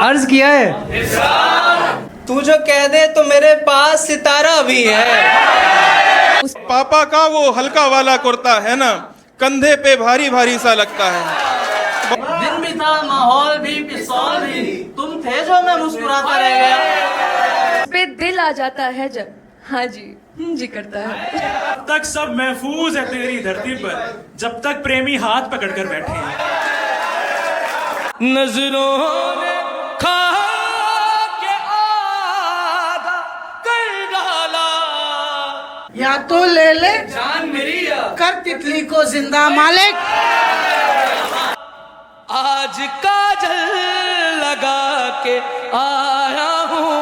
अर्ज किया है। तू जो कह दे तो मेरे पास सितारा भी है। पापा का वो हल्का वाला कुर्ता है ना, कंधे पे भारी भारी सा लगता है। दिन भी था, माहौल भी, पिस्तौल भी, तुम थे जो मैं मुस्कुराता रह गया। पे दिल आ जाता है जब, हाँ जी करता है। अब तक सब महफूज है तेरी धरती पर, जब तक प्रेमी हाथ पकड़कर बैठे हैं। नजरों ने खा के आधा कर डाला। या तो ले ले जान मेरी कर तितली को जिंदा मालिक। आज काजल लगा के आया हूँ।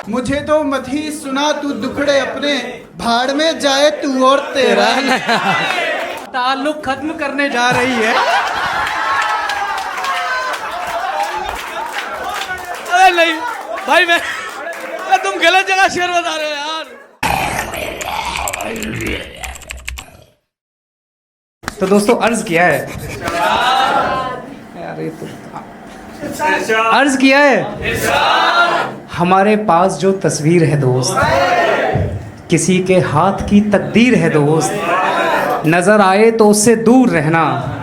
मुझे तो मत ही सुना तू दुखड़े अपने, भाड़ में जाए तू और तेरा। ताल्लुक खत्म करने जा रही है। अरे नहीं भाई, मैं तुम गलत जगह शेर बता रहे हो यार। तो दोस्तों अर्ज किया है यार, ये तो अर्ज किया है। हमारे पास जो तस्वीर है दोस्त, किसी के हाथ की तकदीर है दोस्त। नजर आए तो उससे दूर रहना,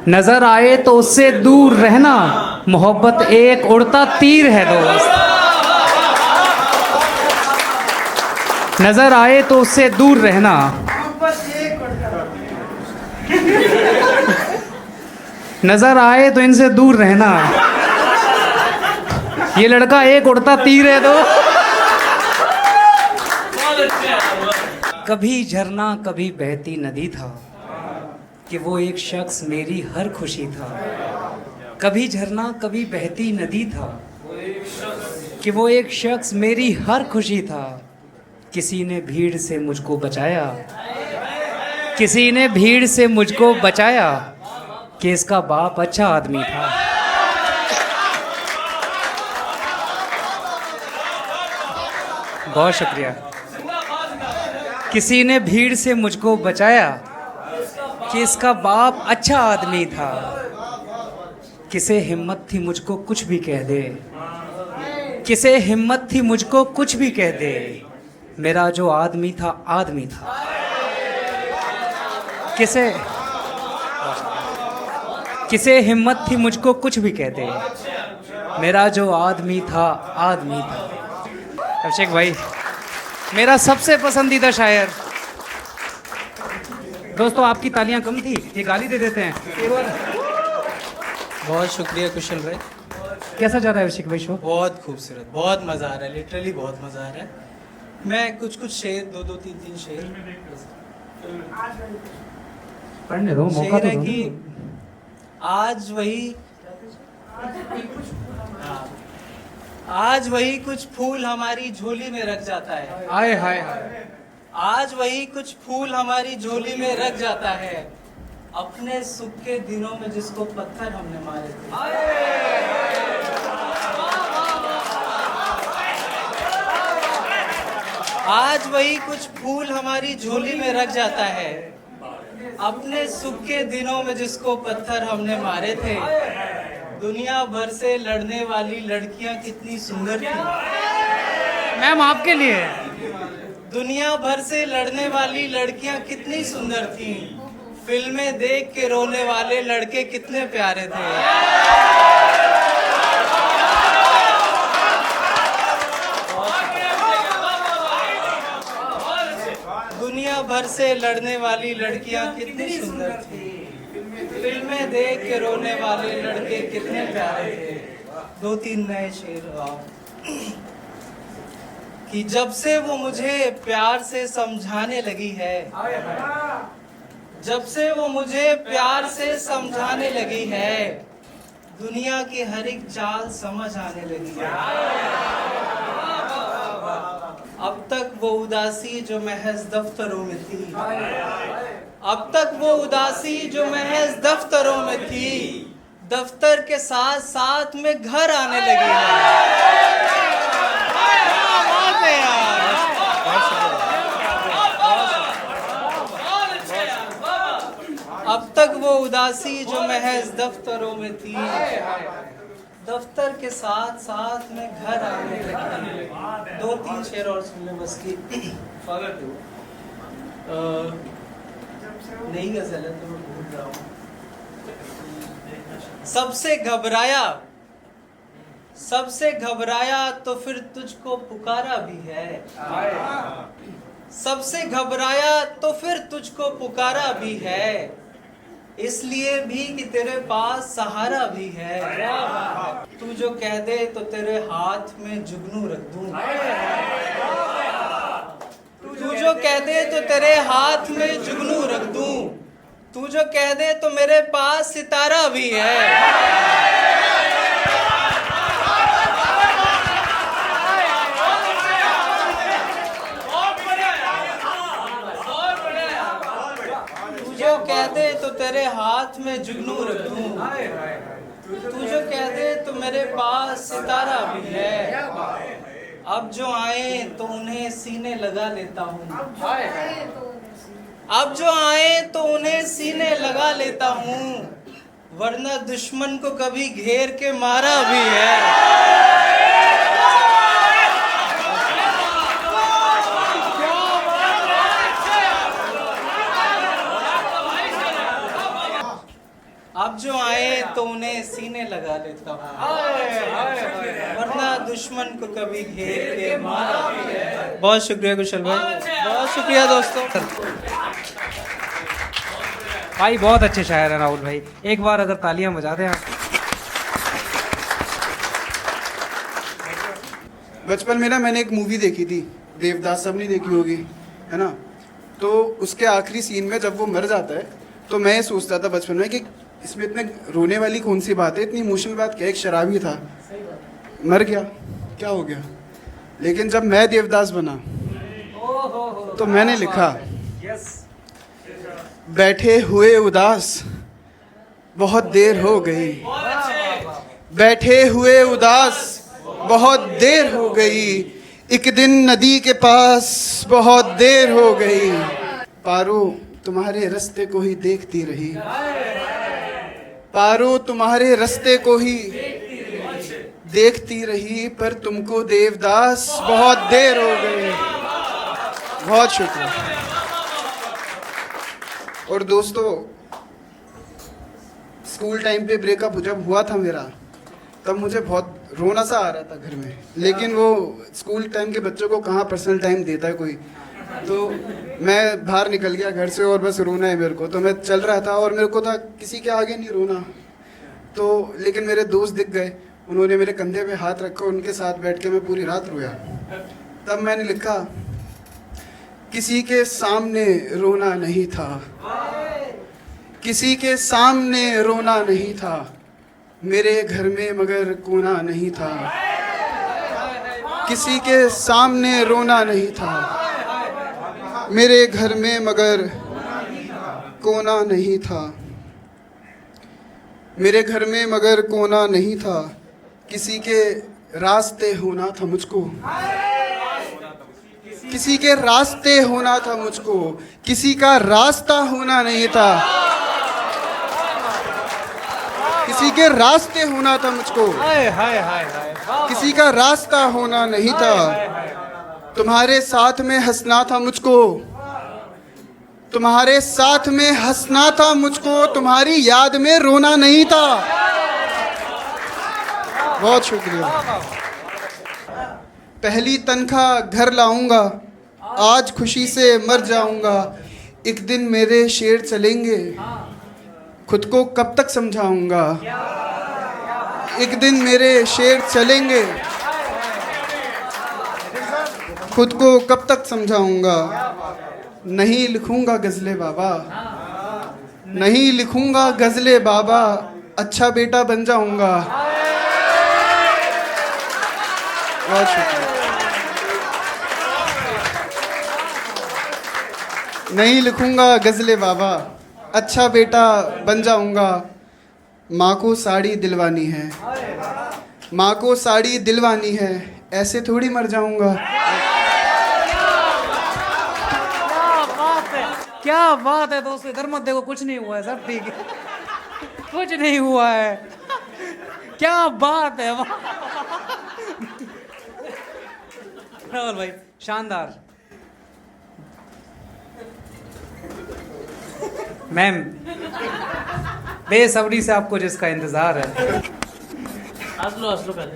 नजर आए तो उससे दूर रहना। मोहब्बत एक उड़ता तीर है दोस्त। नजर आए तो उससे दूर रहना। नजर आए तो इनसे दूर रहना। ये लड़का एक उड़ता तीर है तो। कभी झरना कभी बहती नदी था, कि वो एक शख्स मेरी हर खुशी था। कभी झरना कभी बहती नदी था, कि वो एक शख्स मेरी हर खुशी था। किसी ने भीड़ से मुझको बचाया, किसी ने भीड़ से मुझको बचाया, कि इसका बाप अच्छा आदमी था। बहुत शुक्रिया। किसी ने भीड़ से मुझको बचाया, कि इसका बाप अच्छा आदमी था। किसे हिम्मत थी मुझको कुछ भी कह दे, किसे हिम्मत थी मुझको कुछ भी कह दे। मेरा जो आदमी था आदमी था। किसे हिम्मत थी मुझको कुछ भी कह दे। मेरा जो आदमी था आदमी था। अभिषेक भाई मेरा सबसे पसंदीदा शायर। दोस्तों आपकी तालियां कम थी, ये गाली दे देते हैं। बहुत शुक्रिया कुशल भाई। कैसा जा रहा है अभिषेक भाई शो? बहुत खूबसूरत, बहुत मजा आ रहा है, लिटरली बहुत मजा आ रहा है। मैं कुछ शेर, दो तीन शेर पढ़ने दो, मौका शेर तो है दो। कि आज वही कुछ फूल हमारी झोली में रख जाता है। आए हाय हाय। आज वही कुछ फूल हमारी झोली में रख जाता है, अपने सुख के दिनों में जिसको पत्थर हमने मारे थे। आज वही कुछ फूल हमारी झोली में रख जाता है, अपने सुख के दिनों में जिसको पत्थर हमने मारे थे। दुनिया भर से लड़ने वाली लड़कियां कितनी सुंदर थी। मैम आपके लिए। दुनिया भर से लड़ने वाली लड़कियां कितनी सुंदर थी। फिल्में देख के रोने वाले लड़के कितने प्यारे थे। दुनिया भर से लड़ने वाली लड़कियां कितनी सुंदर थी। फिल्में देख के रोने वाले लड़के कितने प्यारे थे। दो तीन नए शेर। कि जब से वो मुझे प्यार से समझाने लगी है, जब से वो मुझे प्यार से समझाने लगी है, दुनिया की हर एक चाल समझ आने लगी है। अब तक वो उदासी जो महज दफ्तरों में थी, अब तक वो उदासी जो महज दफ्तरों में थी, दफ्तर के साथ साथ में घर आने लगी है। अब तक वो उदासी जो महज दफ्तरों में थी, दफ्तर के साथ साथ में घर आने लगी। 2-3 शेर और सुन ले बस की। नई गजल है तो मैं भूल रहा हूँ। सबसे घबराया तो फिर तुझको पुकारा भी है। सबसे घबराया तो फिर तुझको पुकारा भी है, इसलिए भी कि तेरे पास सहारा भी है। तू जो कह दे तो तेरे हाथ में जुगनू रख दूं। तू जो कह दे तो तेरे हाथ में जुगनू रख दूं। तू जो कह दे तो मेरे पास सितारा भी है। जो कह दे तो तेरे हाथ में जुगनू रख दूं। तू जो कह दे तो मेरे पास सितारा भी है। अब जो आए तो उन्हें सीने लगा लेता हूँ। अब जो आए तो उन्हें सीने लगा लेता हूँ, वरना दुश्मन को कभी घेर के मारा भी है। अब जो आए तो उन्हें सीने लगा लेता हूँ, वरना दुश्मन को कभी घेर के मारा भी है। बहुत शुक्रिया कुशल भाई, बहुत शुक्रिया दोस्तों। भाई बहुत अच्छे शायर हैं राहुल भाई, एक बार अगर तालियां बजा दें आप। बचपन में ना मैंने एक मूवी देखी थी, देवदास, सबने देखी होगी, है ना। तो उसके आखिरी सीन में जब वो मर जाता है तो मैं सोचता था बचपन में कि इसमें इतने रोने वाली कौन सी बात है, इतनी इमोशनल बात क्या। एक शराबी था, मर गया, क्या हो गया। लेकिन जब मैं देवदास बना तो मैंने लिखा, बैठे हुए उदास बहुत देर हो गई, बैठे हुए उदास बहुत देर हो गई, एक दिन नदी के पास बहुत देर हो गई, पारो तुम्हारे रास्ते को ही देखती रही, पारो तुम्हारे रास्ते को ही देखती रही, पर तुमको देवदास बहुत देर हो गई। बहुत शुक्रिया। और दोस्तों, स्कूल टाइम पे ब्रेकअप जब हुआ था मेरा, तब मुझे बहुत रोना सा आ रहा था घर में, लेकिन वो स्कूल टाइम के बच्चों को कहाँ पर्सनल टाइम देता है कोई। तो मैं बाहर निकल गया घर से और बस रोना है मेरे को। तो मैं चल रहा था और मेरे को था किसी के आगे नहीं रोना, तो लेकिन मेरे दोस्त दिख गए, उन्होंने मेरे कंधे पे हाथ रखा, उनके साथ बैठ के मैं पूरी रात रोया। तब मैंने लिखा, किसी के सामने रोना नहीं था, किसी के सामने रोना नहीं था, मेरे घर में मगर कोना नहीं था, किसी के सामने रोना नहीं था, मेरे घर में मगर कोना नहीं था, मेरे घर में मगर कोना नहीं था, किसी के रास्ते होना था मुझको, किसी के रास्ते होना था मुझको, किसी का रास्ता होना नहीं था, किसी के रास्ते होना था मुझको, किसी का रास्ता होना नहीं था, तुम्हारे साथ में हंसना था मुझको, तुम्हारे साथ में हंसना था मुझको, तुम्हारी याद में रोना नहीं था। बहुत शुक्रिया। पहली तनख्वाह घर लाऊंगा, आज खुशी से मर जाऊंगा, एक दिन मेरे शेर चलेंगे, खुद को कब तक समझाऊंगा, एक दिन मेरे शेर चलेंगे, खुद को कब तक समझाऊंगा, नहीं लिखूंगा गजले बाबा, नहीं लिखूंगा गजले बाबा, अच्छा बेटा बन जाऊंगा। बहुत शुक्रिया। नहीं लिखूंगा गजले बाबा, अच्छा बेटा बन जाऊंगा, माँ को साड़ी दिलवानी है, माँ को साड़ी दिलवानी है, ऐसे थोड़ी मर जाऊंगा। क्या बात है दोस्तों, इधर मत देखो, कुछ नहीं हुआ है, सब ठीक है, कुछ नहीं हुआ है। क्या बात है, वाह। राहुल भाई शानदार। मैम बेसब्री से आपको जिसका इंतजार है। हंस लो पहले।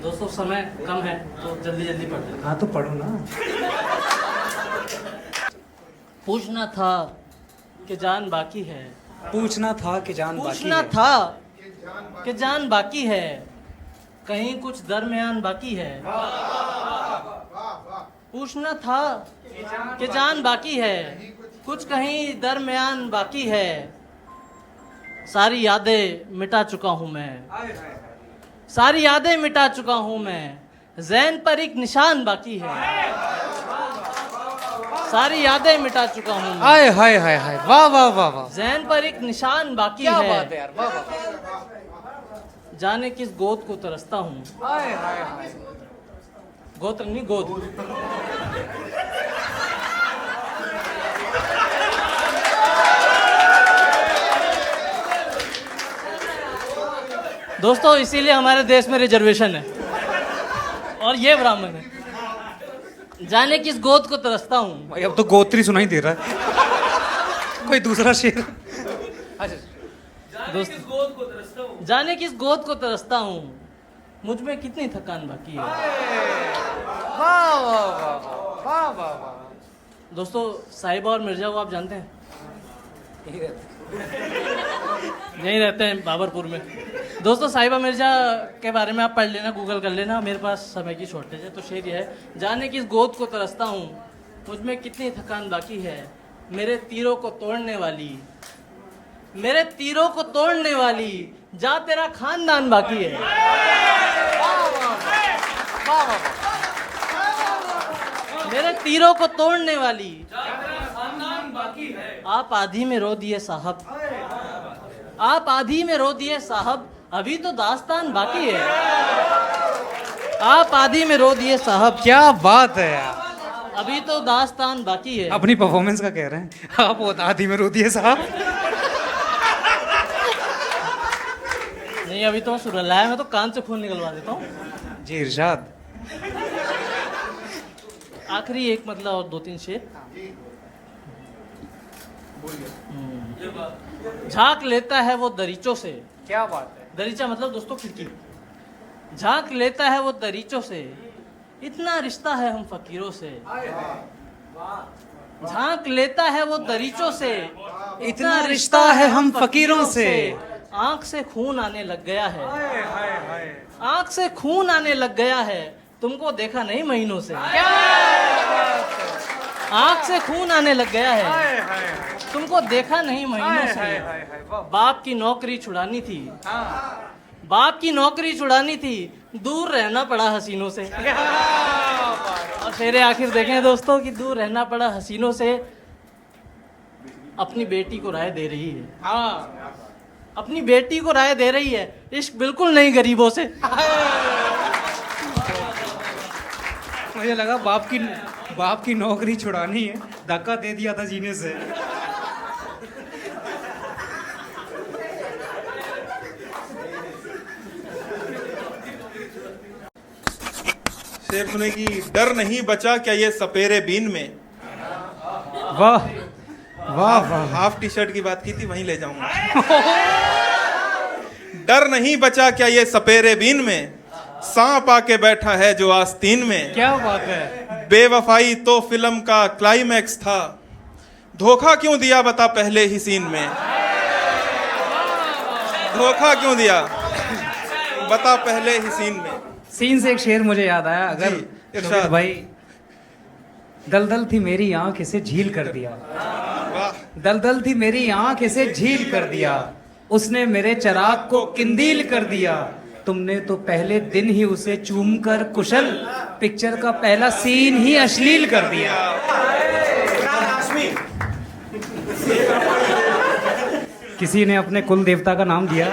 दोस्तों समय कम है तो जल्दी जल्दी पढ़ते। हाँ तो पढ़ो ना। पूछना था कि जान बाकी है, पूछना था कि जान बाकी पूछना है। था कि जान बाकी है, कहीं कुछ दरमियान बाकी है। पूछना था कि जान बाकी है, कुछ कहीं दरमियान बाकी है। सारी यादें मिटा चुका हूँ मैं, सारी यादें मिटा चुका हूँ मैं, ज़हन पर एक निशान बाकी है। सारी यादें मिटा चुका हूँ मैं, हाय हाय हाय हाय, वाह वाह वाह वाह, ज़हन पर एक निशान बाकी क्या है। बात है यार, वाह वाह। जाने किस गोद को तरसता हूँ। हाय हाय हाय। गोद नहीं, गोद। दोस्तों इसीलिए हमारे देश में रिजर्वेशन है और ये ब्राह्मण है। जाने किस गोद को तरसता हूँ। भाई अब तो गोत्री सुनाई दे रहा है। कोई दूसरा शेर। अच्छा दोस्त, जाने किस गोद को तरसता हूँ, मुझ में कितनी थकान बाकी है। वाह वाह वाह वाह वाह वाह। दोस्तों साहिबा और मिर्जा को आप जानते हैं? यहीं रहते हैं बाबरपुर में। दोस्तों साहिबा मिर्जा के बारे में आप पढ़ लेना, गूगल कर लेना, मेरे पास समय की शॉर्टेज है। तो शेर यह है, जाने किस गोद को तरसता हूँ, मुझ में कितनी थकान बाकी है। मेरे तीरों को तोड़ने वाली, मेरे तीरों को तोड़ने वाली, जा तेरा खानदान बाकी है। मेरे तीरों को तोड़ने वाली, आप आधी में रो दिए साहब, आप आधी में रो दिए साहब, अभी तो दास्तान बाकी है। आप आधी में रो दिए साहब, क्या बात है यार, अभी तो दास्तान बाकी है। अपनी परफॉर्मेंस का कह रहे हैं आप। वो आधी में रो दिए साहब। नहीं अभी तो सुरलाया, मैं तो कान से खून निकलवा देता हूँ। जी इरशाद। आखिरी एक मतलब और 2-3 शेर। झांक लेता है वो दरीचों से, क्या बात है। दरीचा मतलब दोस्तों खिड़की। झांक लेता है वो दरीचों से, इतना रिश्ता है हम फकीरों से। झांक लेता है वो दरीचों से, इतना रिश्ता है हम फकीरों से। आंख से खून आने लग गया है, आंख से खून आने लग गया है, तुमको देखा नहीं महीनों से। आंख से खून आने लग गया है, तुमको देखा नहीं महीनों से। बाप की नौकरी छुड़ानी थी, बाप की नौकरी छुड़ानी थी, दूर रहना पड़ा हसीनों से। और शेरे आखिर देखें दोस्तों कि दूर रहना पड़ा हसीनों से। अपनी बेटी को राय दे रही है, अपनी बेटी को राय दे रही है, इश्क बिल्कुल नहीं गरीबों से। मुझे लगा बाप की नौकरी छुड़ानी है, धक्का दे दिया था जीने से। शेर सुने की, डर नहीं बचा क्या ये सपेरे बीन में। वाह वाह वाह। हाफ टी शर्ट की बात की थी, वहीं ले जाऊंगा। डर नहीं बचा क्या ये सपेरे बीन में, सांप आके बैठा है जो आस्तीन में। क्या बात है। बेवफाई तो फिल्म का क्लाइमैक्स था, धोखा क्यों दिया बता पहले ही सीन में। धोखा क्यों दिया बता पहले ही सीन में। सीन से एक शेर मुझे याद आया। अगर जी, इरशाद। शोभित भाई, दलदल थी मेरी आंख इसे झील कर दिया, वाह। दलदल थी मेरी आंख इसे झील कर दिया, उसने मेरे चिराग को किंदील कर दिया। तुमने तो पहले दिन ही उसे चूम कर कुशल, पिक्चर का पहला सीन ही अश्लील कर दिया। किसी ने अपने कुल देवता का नाम दिया।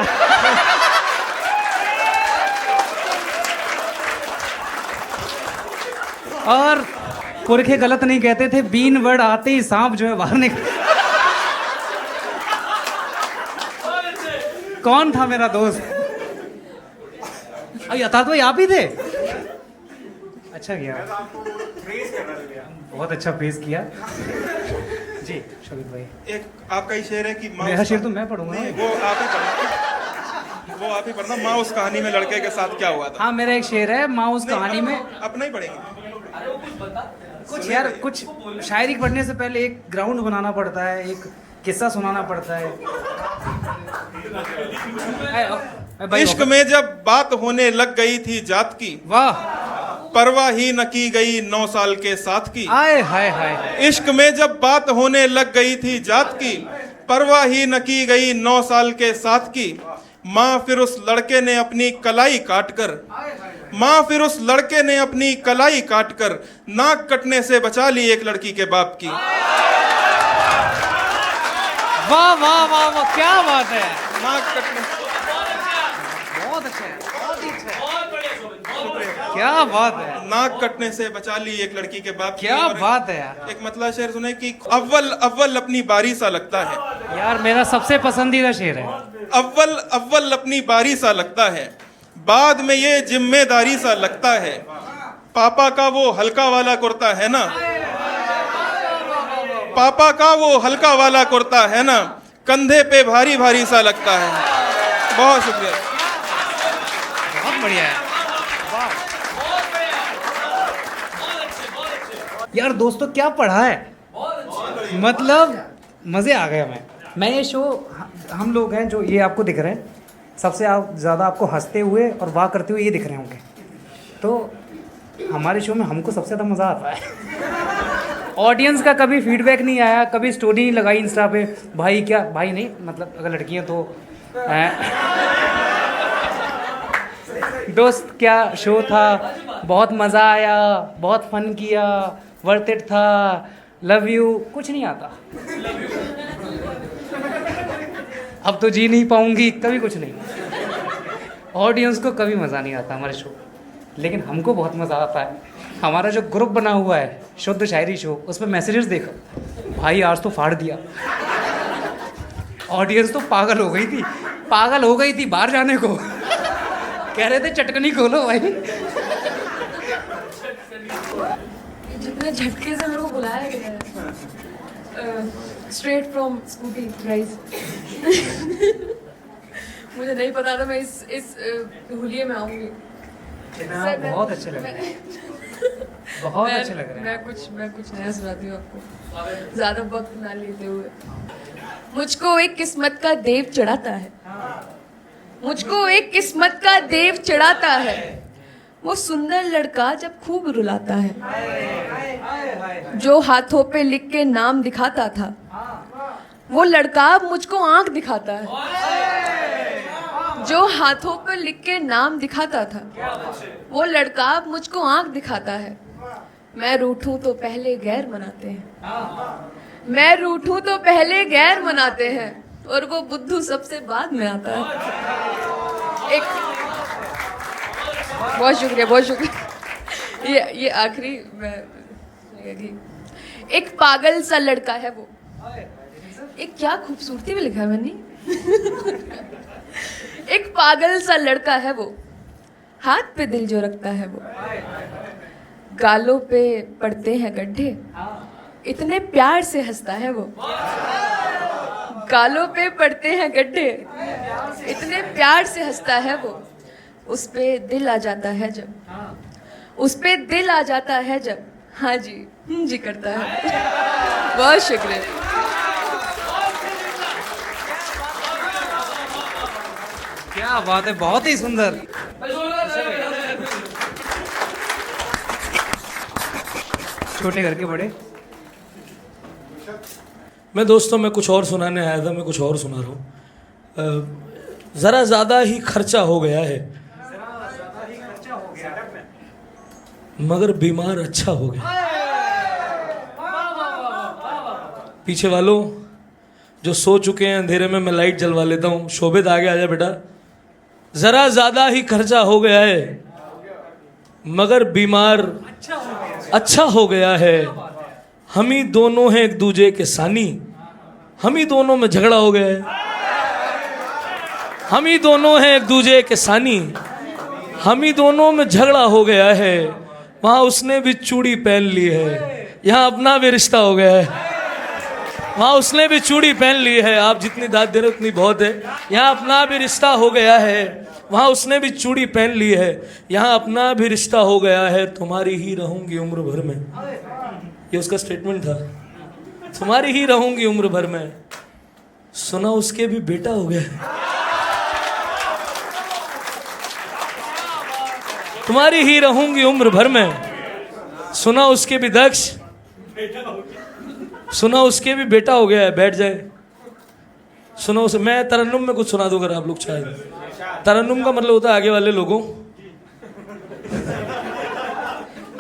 और पुरखे गलत नहीं कहते थे, बीन वर्ड आते ही सांप जो है बाहर निकल। कौन था मेरा दोस्त? यथार्थ भाई आप ही थे? अच्छा किया, बहुत अच्छा पेश किया जी शोभित भाई। एक आपका ही शेर है कि माँ मेरा शेर तो मैं पढ़ूंगा। नहीं, वो आप ही पढ़ना। माँ उस कहानी में लड़के के साथ क्या हुआ था। हाँ मेरा एक शेर है, माँ उस कहानी में। अपना ही पढ़ेंगे कुछ यार, कुछ शायरी पढ़ने से पहले एक ग्राउंड बनाना पड़ता है, एक किस्सा सुनाना पड़ता है। इश्क में जब बात होने लग गई थी जात की, वाह, परवाह ही न की गई 9 साल के साथ की। आए हाय हाय। इश्क में जब बात होने लग गई थी जात की, परवाह ही न की गई 9 साल के साथ की। माँ फिर उस लड़के ने अपनी कलाई काट कर नाक कटने से बचा ली एक लड़की के बाप की। वाह वाह वाह वाह, क्या बात है। नाक कटने, बहुत अच्छा है, बहुत ही अच्छा है। क्या बात है, नाक कटने से बचा ली एक लड़की के बाप की। क्या और बात है यार। एक मतलब शेर सुने कि अव्वल अपनी बारी सा लगता है। यार मेरा सबसे पसंदीदा शेर है। अव्वल अपनी बारी सा लगता है, बाद में ये जिम्मेदारी सा लगता है। पापा का वो हल्का वाला कुर्ता है ना, पापा का वो हल्का वाला कुर्ता है ना, कंधे पे भारी भारी सा लगता है। बहुत शुक्रिया, बहुत बढ़िया है। यार दोस्तों क्या पढ़ा है, मतलब मजे आ गए हमें। मैं ये शो, हम लोग हैं जो ये आपको दिख रहे हैं, सबसे ज़्यादा आपको हंसते हुए और वाह करते हुए ये दिख रहे होंगे। तो हमारे शो में हमको सबसे ज़्यादा मज़ा आता है। ऑडियंस का कभी फीडबैक नहीं आया, कभी स्टोरी नहीं लगाई इंस्टा पे, भाई क्या, भाई नहीं मतलब अगर लड़कियां तो दोस्त क्या शो था, बहुत मज़ा आया, बहुत फन किया, वर्थ इट था, लव यू, कुछ नहीं आता। अब तो जी नहीं पाऊंगी, कभी कुछ नहीं। ऑडियंस को कभी मज़ा नहीं आता हमारे शो, लेकिन हमको बहुत मज़ा आता है। हमारा जो ग्रुप बना हुआ है शुद्ध शायरी शो, उसमें मैसेजेस देखो, भाई आज तो फाड़ दिया। ऑडियंस तो पागल हो गई थी बाहर जाने को। कह रहे थे चटकनी खोलो भाई। जितने झटके से मेरे को बुलाया गया है, स्ट्रेट फ्रॉम स्कूटी राइज। मुझे नहीं पता था मैं इस हुलिये में आऊंगी। बहुत अच्छे लग रहे हैं, बहुत अच्छे लग रहे हैं। मैं कुछ नया सुनाती हूँ आपको, ज्यादा वक्त ना लेते हुए। मुझको एक किस्मत का देव चढ़ाता है, मुझको एक किस्मत का देव चढ़ाता है, वो सुंदर लड़का जब खूब रुलाता है। जो हाथों पे लिख के नाम दिखाता था, वो लड़का अब मुझको आंख दिखाता है। जो हाथों पे लिख के नाम दिखाता था, वो लड़का अब मुझको आंख दिखाता है। मैं रूठूं तो पहले गैर मनाते हैं, मैं रूठूं तो पहले गैर मनाते हैं, और वो बुद्धू सबसे बाद में आता है। एक बहुत शुक्रिया। ये आखिरी एक पागल सा लड़का है वो, एक क्या खूबसूरती में लिखा है मैंने। एक पागल सा लड़का है वो, हाथ पे दिल जो रखता है वो, गालों पे पड़ते हैं गड्ढे, इतने प्यार से हंसता है वो। गालों पे पड़ते हैं गड्ढे, इतने प्यार से हंसता है वो। उस पे दिल आ जाता है जब, उस पे दिल आ जाता है जब, हाँ जी जी करता है। बहुत शुक्रिया। क्या बात है, बहुत ही सुंदर। छोटे घर के बड़े। मैं दोस्तों मैं कुछ और सुनाने आया था, मैं कुछ और सुना रहा हूँ। ज़रा ज़्यादा ही खर्चा हो गया है, मगर बीमार अच्छा हो गया। पीछे वालों जो सो चुके हैं अंधेरे में, मैं लाइट जलवा लेता हूँ। शोभित आगे आजा बेटा। ज़रा ज़्यादा ही खर्चा हो गया है, मगर बीमार अच्छा हो गया है। हम ही दोनों हैं एक दूजे के सानी, हम ही दोनों में झगड़ा हो गया है। हम ही दोनों हैं एक दूजे के सानी, हम ही दोनों में झगड़ा हो गया है, वहां उसने भी चूड़ी पहन ली है, यहाँ अपना भी रिश्ता हो गया है। वहां उसने भी चूड़ी पहन ली है, आप जितनी दाद दे रहे हो उतनी बहुत है, यहाँ अपना भी रिश्ता हो गया है। वहां उसने भी चूड़ी पहन ली है, यहाँ अपना भी रिश्ता हो गया है। तुम्हारी ही रहूंगी उम्र भर में, ये उसका स्टेटमेंट था, तुम्हारी ही रहूंगी उम्र भर में। सुना उसके भी बेटा हो गया है, तुम्हारी ही रहूंगी उम्र भर में। सुना उसके भी दक्ष, सुना उसके भी बेटा हो गया है, बैठ जाए। सुनो उसे, मैं तरन्नुम में कुछ सुना दूं अगर आप लोग चाहें। तरन्नुम का मतलब होता है आगे वाले लोगों,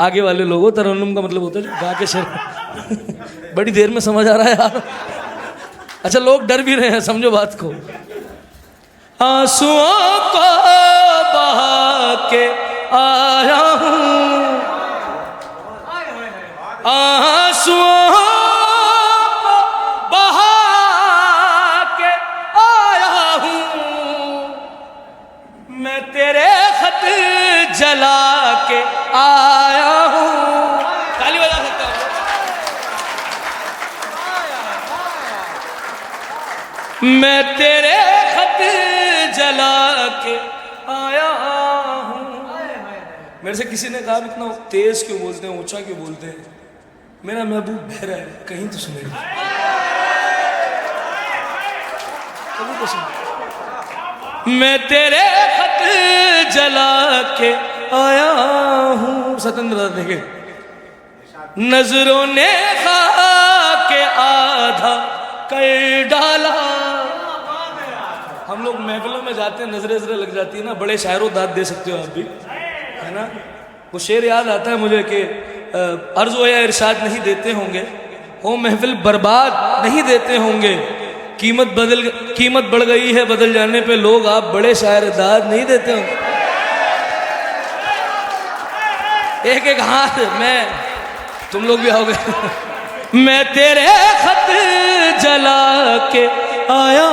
आगे वाले लोगों, तरन्नुम का मतलब होता है जो गा के शेर। बड़ी देर में समझ आ रहा है यार। अच्छा लोग डर भी रहे हैं, समझो बात को। आंसुओं को बहा के आया हूं, आंसुओं को बहा के आया हूं, मैं तेरे खत जला के आया हूं। ताली बजा सकता हूं। मैं तेरे खत जला के आया हूं। मेरे से किसी ने कहा इतना तेज क्यों बोलते हैं, ऊंचा क्यों बोलते हैं? मेरा महबूब बहरा है, कहीं तो सुने, कभी तो सुने। मैं तेरे खत जला के आया हूं। सत्येंद्र दादा देखे, नजरों ने खा के आधा कर डाला। हम लोग महफिलों में जाते हैं, नजरें नजरें लग जाती है ना, बड़े शायरों दाद दे सकते हो आप भी, है ना। वो शेर याद आता है मुझे कि अर्ज हो या इरशाद नहीं देते होंगे, हो महफिल बर्बाद नहीं देते होंगे, कीमत बढ़ गई है बदल जाने पे लोग, आप बड़े शायर दाद नहीं देते होंगे। एक एक हाथ में तुम लोग भी आओगे। मैं तेरे खत जला के आया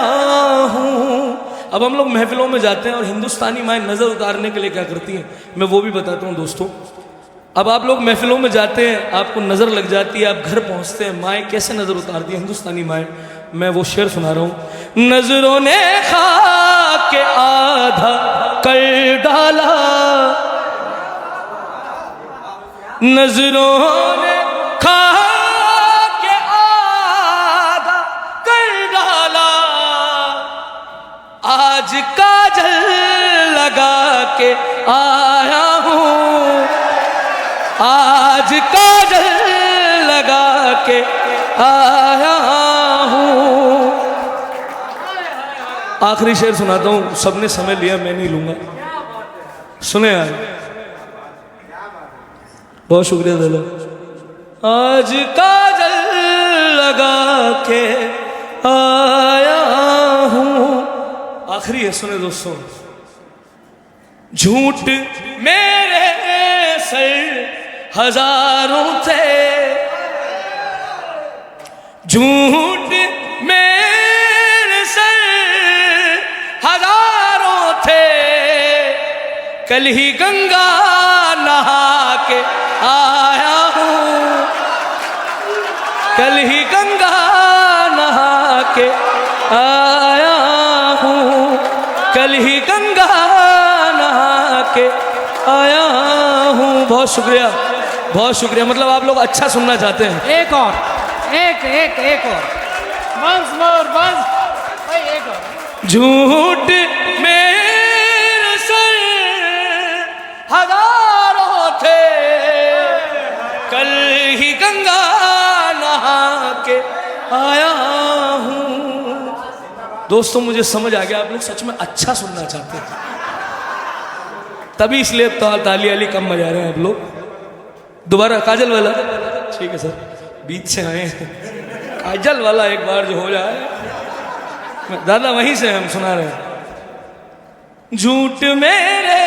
हूं। अब हम लोग महफिलों में जाते हैं और हिंदुस्तानी माएँ नजर उतारने के लिए क्या करती हैं, मैं वो भी बताता हूं दोस्तों। अब आप लोग महफिलों में जाते हैं, आपको नजर लग जाती है, आप घर पहुंचते हैं, माएँ कैसे नजर उतारती है हिंदुस्तानी माएँ। मैं वो शेर सुना रहा हूं। नजरों ने खा के आधा कर डाला, नजरों ने खा के आधा कर डाला, आज काजल लगा के आया हूं, आज काजल लगा के आया हूं। आखिरी शेर सुनाता हूं, सबने समय लिया, मैं नहीं लूंगा, सुने यार। बहुत शुक्रिया दादा। आज काजल लगा के आया हूं। आखिरी है, सुने दोस्तों। झूठ मेरे सर हजारों थे, झूठ मेरे सर हजारों थे, कल ही गंगा नहा के आया हूं, कल ही गंगा नहा के आया हूं, कल ही गंगा नहा के आया हूं। बहुत शुक्रिया, बहुत शुक्रिया। मतलब आप लोग अच्छा सुनना चाहते हैं। एक और, एक और, वंस मोर, वंस, एक और। झूठ मेरे सर हजारों थे, कल ही गंगा नहा के आया हूं। दोस्तों मुझे समझ आ गया, आप लोग सच में अच्छा सुनना चाहते हैं, तभी इसलिए ताली वाली कम बजा रहे हैं आप लोग। दोबारा काजल वाला, ठीक है सर, बीच से आए हैं। काजल वाला एक बार जो हो जाए, दादा वहीं से हम सुना रहे हैं। झूठ मेरे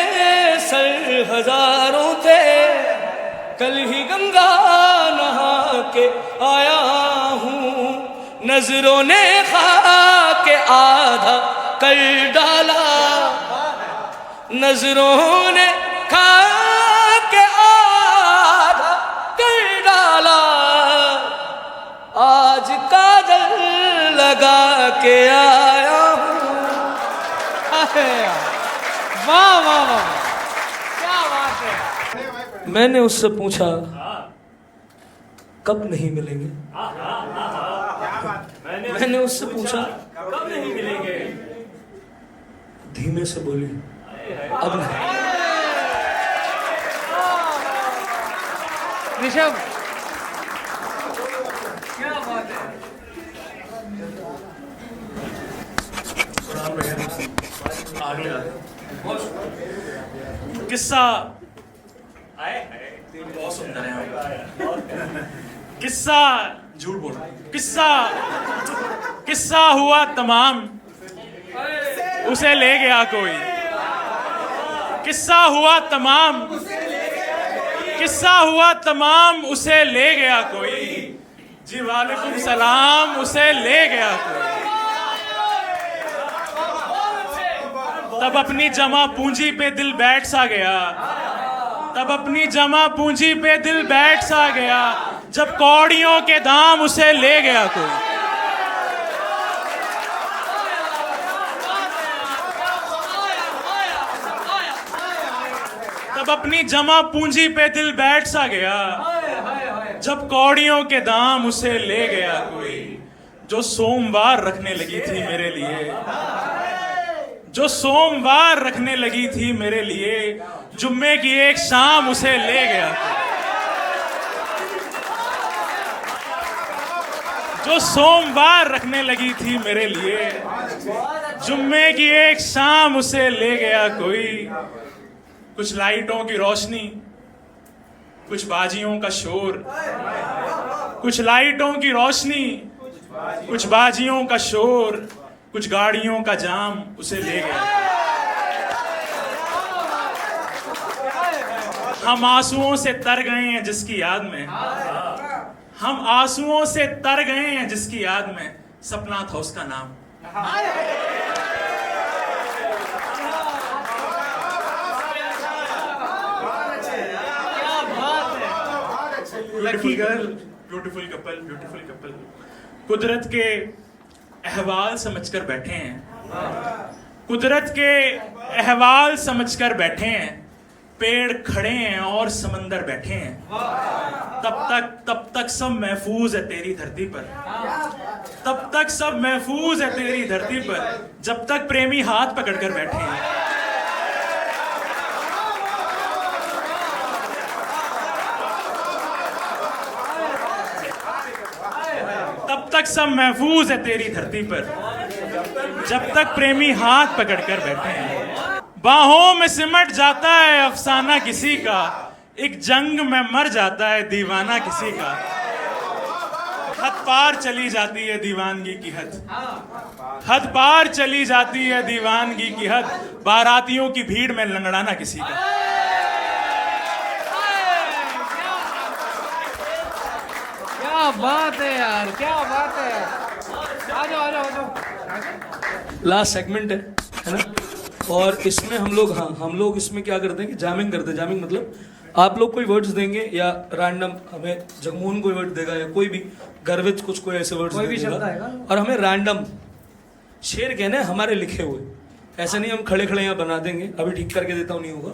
सर हजारों थे, कल ही गंगा नहा के आया हूं, नजरों ने खा के आधा कर डाला, नजरों ने खा के आधा कर डाला, आज काजल लगा के आया हूँ। वाह वाह वाह, क्या बात है। मैंने उससे पूछा कब नहीं मिलेंगे, मैंने उससे पूछा कब नहीं मिलेंगे, धीमे से बोली अब नहीं। ऋषभ, क्या बात है। किस्सा बहुत सुंदर है। किस्सा झूठ बोल, किस्सा हुआ तमाम, उसे ले गया कोई। किस्सा हुआ तमाम, किस्सा हुआ तमाम, उसे ले गया कोई। जी वालेकुम सलाम, उसे ले गया कोई। तब अपनी जमा पूंजी पे दिल बैठ सा गया, तब अपनी जमा पूंजी पे दिल बैठ सा गया, जब कौड़ियों के दाम उसे ले गया कोई। तब अपनी जमा पूंजी पे दिल बैठ सा गया, जब कौड़ियों के दाम उसे ले गया कोई। जो सोमवार रखने लगी थी मेरे लिए, जो सोमवार रखने लगी थी मेरे लिए, जुम्मे की एक शाम उसे ले गया। जो सोमवार रखने लगी थी मेरे लिए, जुम्मे की एक शाम उसे ले गया कोई। कुछ लाइटों की रोशनी, कुछ बाजियों का शोर, कुछ लाइटों की रोशनी, कुछ बाजियों का शोर, कुछ गाड़ियों का जाम उसे ले गया। हम आंसुओं से तर गए हैं जिसकी याद में, हम आंसुओं से तर गए हैं जिसकी याद में, सपना था उसका नाम। Lucky girl, beautiful couple, beautiful couple, कुदरत के अहवाल समझकर बैठे हैं, कुदरत के अहवाल समझकर बैठे हैं। पेड़ खड़े हैं और समंदर बैठे हैं, तब तक सब महफूज है तेरी धरती पर, तब तक सब महफूज है तेरी धरती पर, जब तक प्रेमी हाथ पकड़कर बैठे हैं। तब तक सब महफूज है तेरी धरती पर, जब तक प्रेमी हाथ पकड़कर बैठे हैं। बाहों में सिमट जाता है अफसाना किसी का, एक जंग में मर जाता है दीवाना किसी का। हद पार चली जाती है दीवानगी की हद, हद पार चली जाती है दीवानगी की हद, बारातियों की भीड़ में लंगड़ाना किसी का। क्या बात है यार, क्या बात है। आ जाओ आ जाओ आ जाओ। लास्ट सेगमेंट है ना, और इसमें हम लोग, हाँ हम लोग इसमें क्या करते हैं कि जामिंग करते हैं। जामिंग मतलब आप लोग कोई वर्ड्स देंगे या रैंडम, हमें जगमोहन कोई वर्ड देगा या कोई भी गर्वित कुछ कोई ऐसे वर्ड्स देगा, और हमें रैंडम शेर कहने हैं हमारे लिखे हुए। ऐसा नहीं हम खड़े खड़े यहाँ बना देंगे, अभी ठीक करके देता हूँ, नहीं होगा,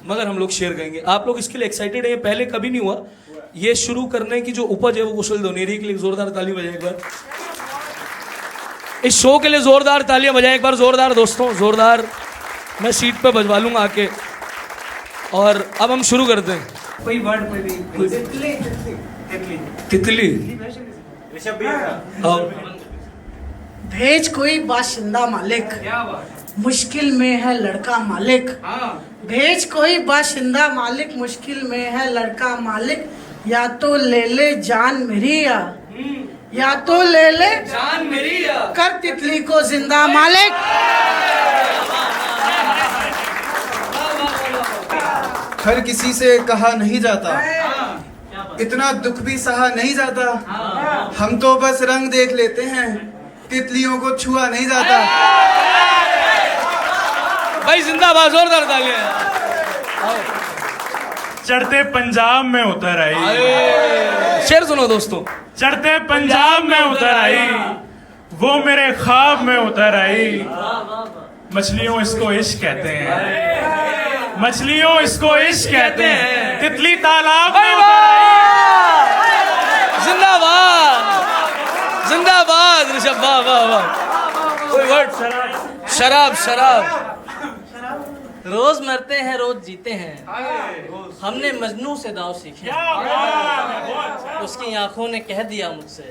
मगर हम लोग शेर कहेंगे। आप लोग इसके लिए एक्साइटेड है? ये पहले कभी नहीं हुआ। ये शुरू करने की जो उपज है वो कुशल दोनेरी के लिए जोरदार ताली बजाएं एक बार। इस शो के लिए जोरदार तालियां बजाएं एक बार, जोरदार दोस्तों, जोरदार। मैं सीट पे बजवा लूंगा आके। और अब हम शुरू करते हैं। कोई वर्ड, कोई भी। तितली। भेज कोई बाशिंदा मालिक, क्या बात। मुश्किल में है लड़का मालिक। हाँ। भेज कोई बाशिंदा मालिक, मुश्किल में है लड़का मालिक, या तो ले ले जान मेरी या तो ले ले जान मेरी, कर तितली को जिंदा मालिक। हर किसी से कहा नहीं जाता, इतना दुख भी सहा नहीं जाता, हम तो बस रंग देख लेते हैं, तितलियों को छुआ नहीं जाता। भाई जिंदाबाद, जोरदार तालियां। चढ़ते पंजाब में उतर आई, शेर सुनो दोस्तों। चढ़ते पंजाब में उतर आई, वो मेरे ख्वाब में उतर आई। मछलियों इसको इश्क कहते हैं, मछलियों इसको इश्क कहते हैं। तितली तालाब में उतर आई। जिंदाबाद जिंदाबाद ऋषभ, वाह वाह वाह। कोई वर्ड? शराब शराब। रोज मरते हैं रोज जीते हैं, हमने मजनू से दाव सीखे। उसकी आंखों ने कह दिया मुझसे,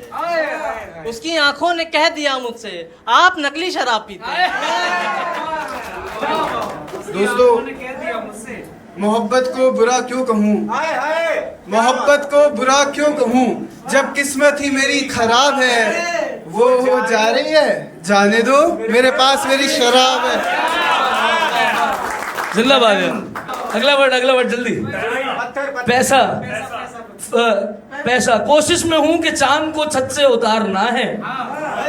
उसकी आंखों ने कह दिया मुझसे, आप नकली शराब पीते हैं। दोस्तों, मोहब्बत को बुरा क्यों कहूँ, मोहब्बत को बुरा क्यों कहूँ, जब किस्मत ही मेरी खराब है। वो हो जा रही है, जाने दो, मेरे पास मेरी शराब है। जिंदाबाद है। अगला वर्ड जल्दी। पैसा पैसा। कोशिश में हूं कि चांद को छत से उतारना है,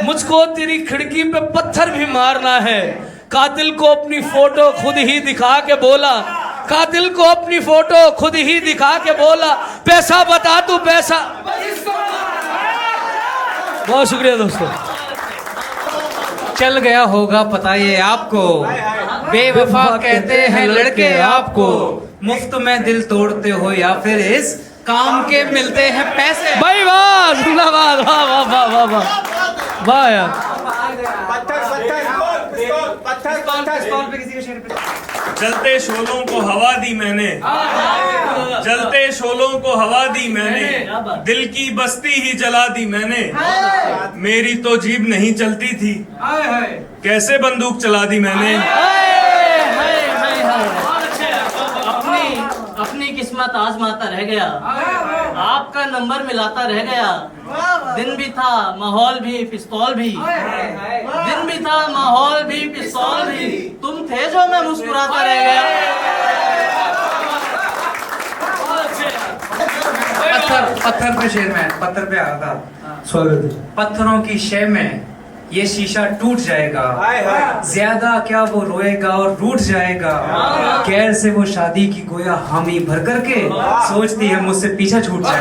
मुझको तेरी खिड़की पे पत्थर भी मारना है। कातिल को अपनी फोटो खुद ही दिखा के बोला, कातिल को अपनी फोटो खुद ही दिखा के बोला, पैसा बता तू पैसा। बहुत शुक्रिया दोस्तों। चल गया होगा पता ये आपको, बेवफा कहते हैं लड़के आपको। मुफ्त में दिल तोड़ते हो या फिर इस काम के मिलते हैं पैसे। भाई वाह, जिंदाबाद, वाह वाह वाह वाह वाह वाह यार। जलते शोलों को हवा दी मैंने, जलते शोलों को हवा दी मैंने, दिल की बस्ती ही जला दी मैंने। मेरी तो जीभ नहीं चलती थी, कैसे बंदूक चला दी मैंने। अपनी किस्मत आजमाता रह गया, आपका नंबर मिलाता रह गया। दिन भी था माहौल भी पिस्तौल भी, दिन भी था माहौल भी पिस्तौल भी, तुम थे जो मैं मुस्कुराता रह गया। पत्थर पे शेर में, पत्थर पे आ था। पत्थरों की शय में ये शीशा टूट जाएगा, ज्यादा क्या वो रोएगा और रूठ जाएगा। कैर से वो शादी की गोया हामी भर करके सोचती है मुझसे पीछा छूट जाए।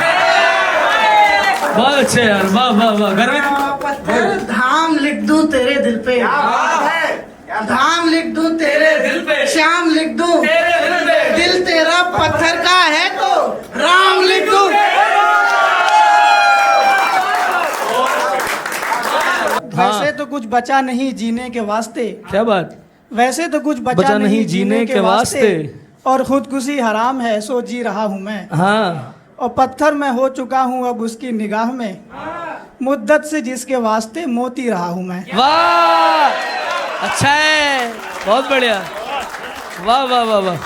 बहुत अच्छे यार, वाह वाह वाह। घर में पत्थर धाम लिख दूं तेरे दिल पे, धाम लिख दूं तेरे दिल पे, श्याम लिख दूं तेरे दिल पे, दिल तेरा पत्थर का है तो राम लिख दूं। वैसे तो कुछ बचा नहीं जीने के वास्ते, क्या बात। वैसे तो कुछ बचा नहीं जीने के वास्ते, और खुदकुशी हराम है सो जी रहा हूँ मैं। हाँ। और पत्थर मैं हो चुका हूँ अब उसकी निगाह में, मुद्दत से जिसके वास्ते मोती रहा हूँ मैं। वाह, अच्छा है, बहुत बढ़िया, वाह वाह वाह वाह।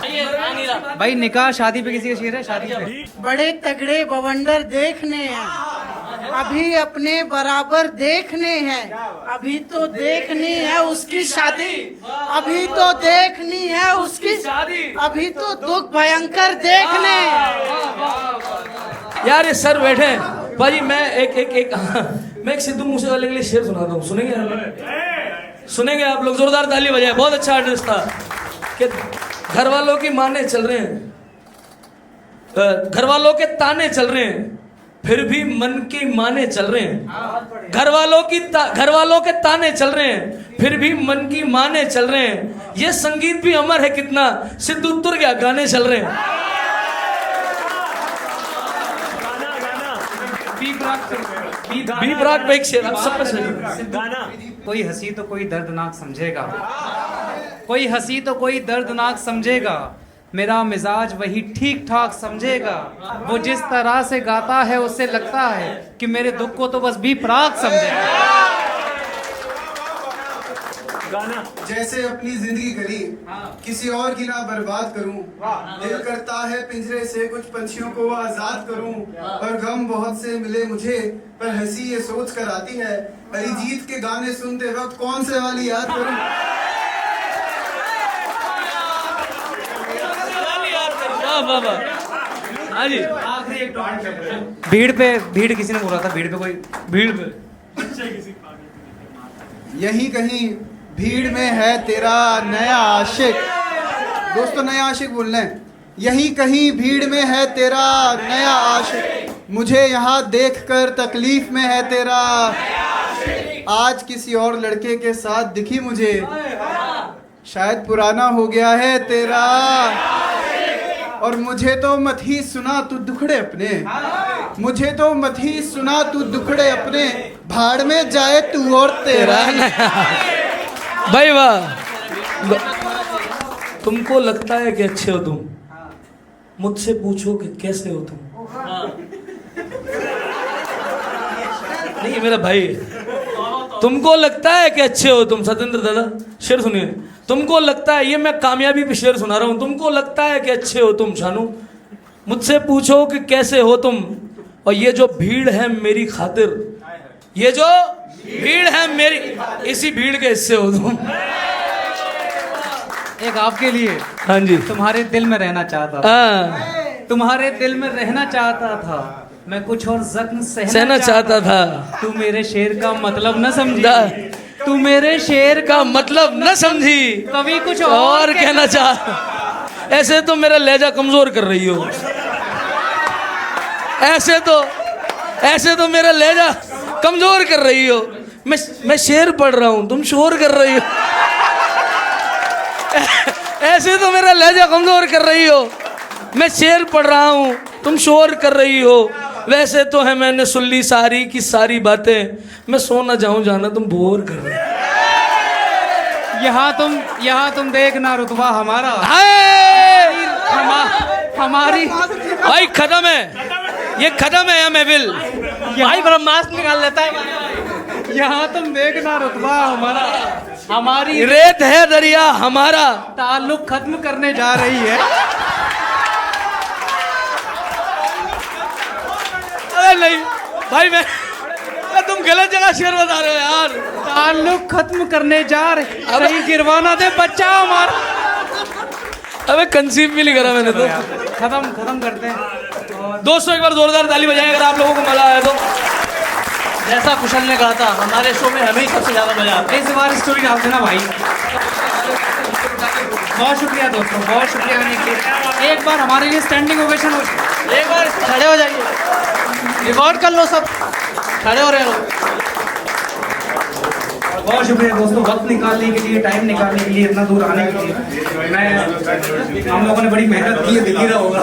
भाई निकाह शादी पे किसी का शेर है, शादी पे। बड़े तगड़े बवंडर देखने हैं, अभी अपने बराबर देखने हैं, अभी तो देखनी है उसकी शादी, अभी तो देखनी है उसकी शादी, अभी तो दुख भयंकर देखने। यार ये सर बैठे हैं। भाई मैं मैं एक सिद्धू मूसेवाले के लिए शेर सुनाता हूँ, सुनेंगे? सुनेंगे आप लोग? जोरदार ताली बजाए। बहुत अच्छा एड्रेस था कि घर वालों की माने चल रहे हैं, घर वालों के ताने चल रहे हैं, फिर भी मन की माने चल रहे हैं। घर वालों के ताने चल रहे हैं, फिर भी मन की माने चल रहे हैं। ये संगीत भी अमर है कितना, सिद्धू तुर गया गाने चल रहे हैं। बी प्राक पे एक शेर आप सब पे। कोई हंसी तो कोई दर्दनाक समझेगा, कोई हंसी तो कोई दर्दनाक समझेगा, मेरा मिजाज वही ठीक ठाक समझेगा। वो जिस तरह से गाता है उससे लगता है कि मेरे दुख को तो बस बी प्राक समझेगा। जैसे अपनी जिंदगी करी किसी और की ना बर्बाद करूं, दिल करता है पिंजरे से कुछ पंछियों को आजाद करूं, और गम बहुत से मिले मुझे पर हंसी ये सोच कर आती है, अरिजीत के गाने सुनते वक्त कौन से वाली याद करूं। हाँ जी, भीड़ किसी ने बोला था, भीड़ पे कोई भीड़ पे यही कहीं भीड़ में है तेरा नया आशिक, दोस्तों नया आशिक बोलना है। यही कहीं भीड़ में है तेरा नया आशिक, मुझे यहाँ देखकर तकलीफ में है तेरा। आज किसी और लड़के के साथ दिखी मुझे, शायद पुराना हो गया है तेरा। और मुझे तो मत ही सुना तू दुखड़े अपने, मुझे तो मत ही सुना तू दुखड़े अपने, भाड़ में जाए तू और तेरा। भाई वाह, तुमको लगता है कि अच्छे हो तुम, मुझसे पूछो कि कैसे हो तुम। नहीं मेरा भाई, तुमको लगता है कि अच्छे हो तुम। सत्येंद्र दादा शेर सुनिए, तुमको लगता है, ये मैं कामयाबी पे शेर सुना रहा हूं, तुमको लगता है कि अच्छे हो तुम शानू, मुझसे पूछो कि कैसे हो तुम। और ये जो भीड़ है मेरी खातिर, ये जो भीड़ है मेरी, इसी भीड़ के हिस्से हो तुम। एक आपके लिए, हाँ जी, तुम्हारे दिल में रहना चाहता था, तुम्हारे दिल में रहना चाहता था, मैं कुछ और जख्म सहना चाहता था। तू मेरे शेर का मतलब न समझी, तू मेरे शेर का मतलब न समझी, कभी कुछ और कहना चाह। ऐसे तो मेरा लहजा कमजोर कर रही हो, ऐसे तो मेरा लहजा कमजोर कर रही हो। मैं शेर पढ़ रहा हूं, तुम शोर कर रही हो। ऐसे तो मेरा लहजा कमजोर कर रही हो, मैं शेर पढ़ रहा हूं, तुम शोर कर रही हो। वैसे तो है मैंने सुन ली सारी की सारी बातें, मैं सो ना जाऊं जाना तुम बोर कर रहे हो। यहाँ तुम देखना रुतबा हमारा, हमारी भाई खत्म है, ये खत्म है महफिल। भाई ब्रह्मास्त्र निकाल लेता है। यहाँ तुम देखना रुतबा हमारा, हमारी रेत है दरिया हमारा, ताल्लुक खत्म करने जा रही है। अरे नहीं भाई, मैं तुम गलत जगह शेर बता रहे हो यार। ताल्लुक खत्म करने जा रही, कहीं गिरवाना दे बच्चा हमारा। अबे कंसीव भी नहीं करा मैंने तो। खत्म करते हैं। दोस्तों एक बार जोरदार ताली बजाएं अगर आप लोगों को मजा आया तो। जैसा कुशल ने कहा था, हमारे शो में हमें ही सबसे ज्यादा मजा आता है। इस बार स्टोरी डाल देना भाई। बहुत शुक्रिया दोस्तों, बहुत शुक्रिया आने के लिए। एक बार हमारे लिए स्टैंडिंग ओवेशन हो, एक बार खड़े हो जाइए, रिकॉर्ड कर लो, सब खड़े हो रहे हो। बहुत शुक्रिया दोस्तों, वक्त निकालने के लिए, टाइम निकालने के लिए, इतना दूर आने के लिए। हम लोगों ने बड़ी मेहनत की है, दिख ही रहा होगा।